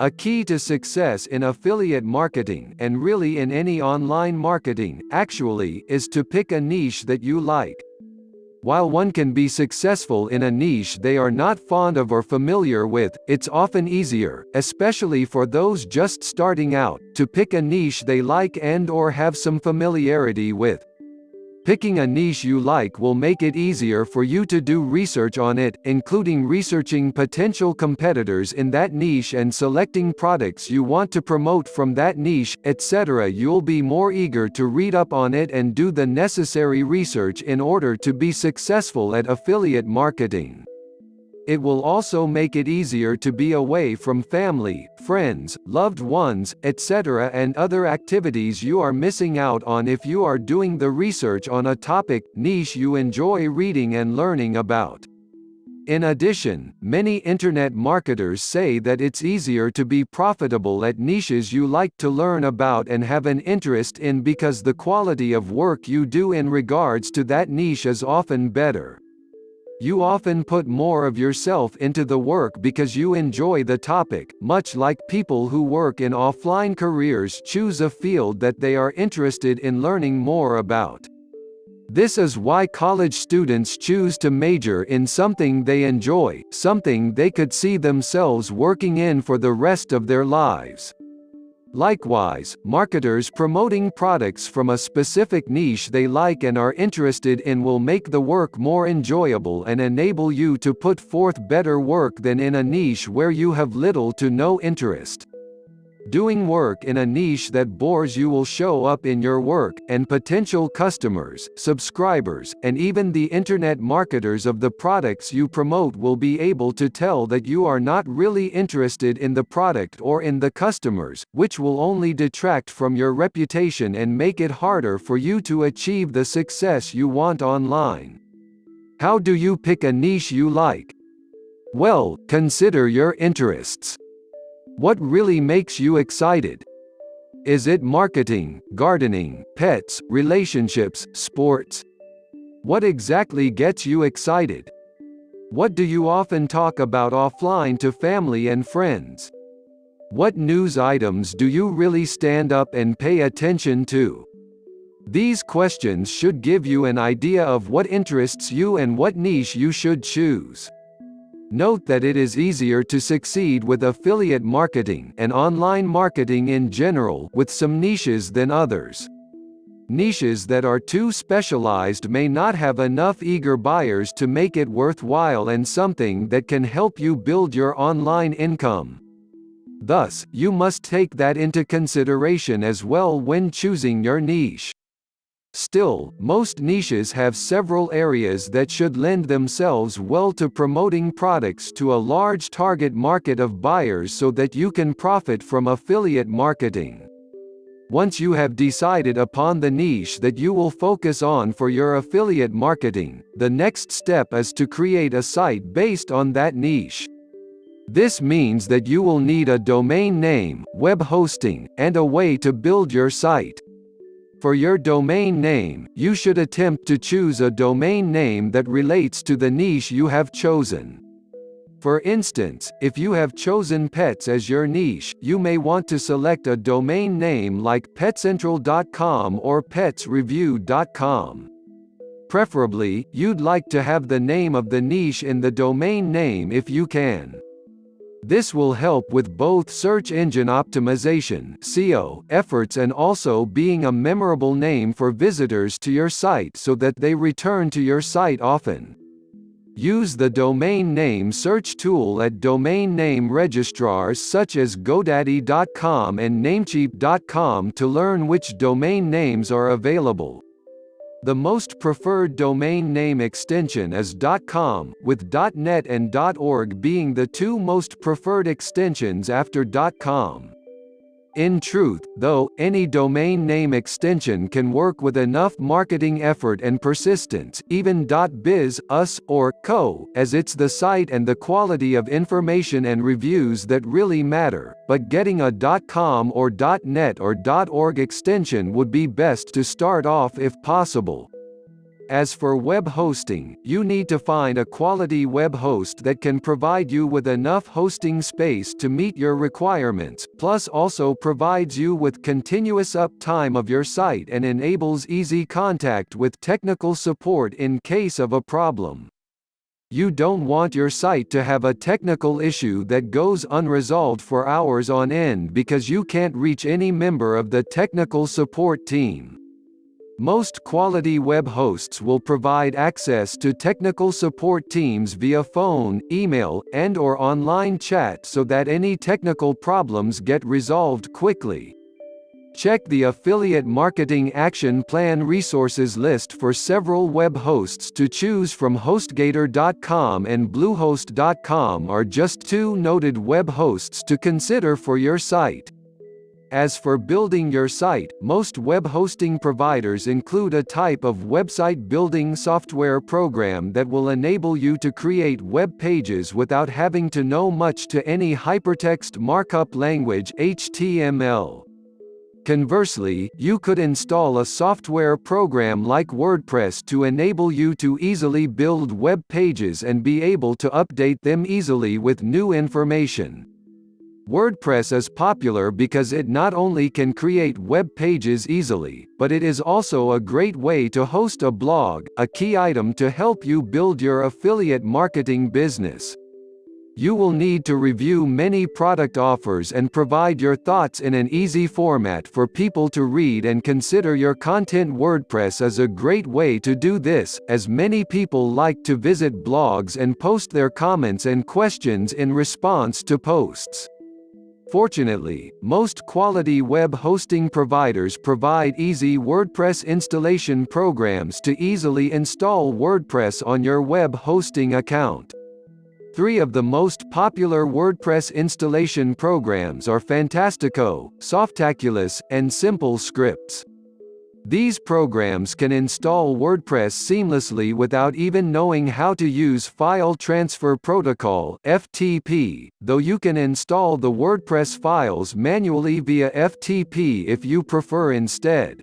A key to success in affiliate marketing, and really in any online marketing, actually, is to pick a niche that you like. While one can be successful in a niche they are not fond of or familiar with, it's often easier, especially for those just starting out, to pick a niche they like and/or have some familiarity with. Picking a niche you like will make it easier for you to do research on it, including researching potential competitors in that niche and selecting products you want to promote from that niche, etc. You'll be more eager to read up on it and do the necessary research in order to be successful at affiliate marketing. It will also make it easier to be away from family, friends, loved ones, etc. and other activities you are missing out on if you are doing the research on a topic, niche you enjoy reading and learning about. In addition, many internet marketers say that it's easier to be profitable at niches you like to learn about and have an interest in because the quality of work you do in regards to that niche is often better. You often put more of yourself into the work because you enjoy the topic, much like people who work in offline careers choose a field that they are interested in learning more about. This is why college students choose to major in something they enjoy, something they could see themselves working in for the rest of their lives. Likewise, marketers promoting products from a specific niche they like and are interested in will make the work more enjoyable and enable you to put forth better work than in a niche where you have little to no interest. Doing work in a niche that bores you will show up in your work, and potential customers, subscribers, and even the internet marketers of the products you promote will be able to tell that you are not really interested in the product or in the customers, which will only detract from your reputation and make it harder for you to achieve the success you want online. How do you pick a niche you like? Well, consider your interests. What really makes you excited? Is it marketing, gardening, pets, relationships, sports? What exactly gets you excited? What do you often talk about offline to family and friends? What news items do you really stand up and pay attention to? These questions should give you an idea of what interests you and what niche you should choose. Note that it is easier to succeed with affiliate marketing and online marketing in general with some niches than others. Niches that are too specialized may not have enough eager buyers to make it worthwhile and something that can help you build your online income. Thus, you must take that into consideration as well when choosing your niche. Still, most niches have several areas that should lend themselves well to promoting products to a large target market of buyers so that you can profit from affiliate marketing. Once you have decided upon the niche that you will focus on for your affiliate marketing, the next step is to create a site based on that niche. This means that you will need a domain name, web hosting, and a way to build your site. For your domain name, you should attempt to choose a domain name that relates to the niche you have chosen. For instance, if you have chosen pets as your niche, you may want to select a domain name like petcentral.com or petsreview.com. Preferably, you'd like to have the name of the niche in the domain name if you can. This will help with both search engine optimization (SEO) efforts and also being a memorable name for visitors to your site so that they return to your site often. Use the domain name search tool at domain name registrars such as GoDaddy.com and Namecheap.com to learn which domain names are available. The most preferred domain name extension is .com, with .net and .org being the two most preferred extensions after .com. In truth, though, any domain name extension can work with enough marketing effort and persistence, even .biz, us, or .co, as it's the site and the quality of information and reviews that really matter, but getting a .com or .net or .org extension would be best to start off if possible. As for web hosting, you need to find a quality web host that can provide you with enough hosting space to meet your requirements, plus also provides you with continuous uptime of your site and enables easy contact with technical support in case of a problem. You don't want your site to have a technical issue that goes unresolved for hours on end because you can't reach any member of the technical support team. Most quality web hosts will provide access to technical support teams via phone, email, and/or online chat so that any technical problems get resolved quickly. Check the Affiliate Marketing Action Plan resources list for several web hosts to choose from. HostGator.com and Bluehost.com are just two noted web hosts to consider for your site. As for building your site, most web hosting providers include a type of website building software program that will enable you to create web pages without having to know much to any hypertext markup language (HTML). Conversely, you could install a software program like WordPress to enable you to easily build web pages and be able to update them easily with new information. WordPress is popular because it not only can create web pages easily, but it is also a great way to host a blog, a key item to help you build your affiliate marketing business. You will need to review many product offers and provide your thoughts in an easy format for people to read and consider your content. WordPress is a great way to do this, as many people like to visit blogs and post their comments and questions in response to posts. Fortunately, most quality web hosting providers provide easy WordPress installation programs to easily install WordPress on your web hosting account. 3 of the most popular WordPress installation programs are Fantastico, Softaculous, and Simple Scripts. These programs can install WordPress seamlessly without even knowing how to use File Transfer Protocol (FTP), though you can install the WordPress files manually via FTP if you prefer instead.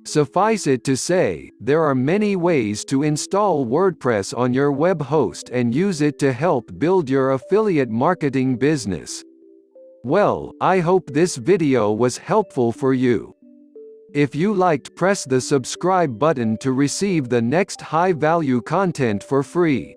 Suffice it to say, there are many ways to install WordPress on your web host and use it to help build your affiliate marketing business. Well, I hope this video was helpful for you. If you liked, press the subscribe button to receive the next high-value content for free.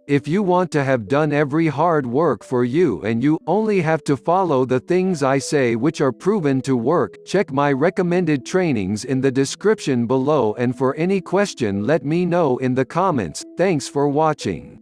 If you want to have done every hard work for you and you only have to follow the things I say which are proven to work, check my recommended trainings in the description below, and for any question let me know in the comments. Thanks for watching.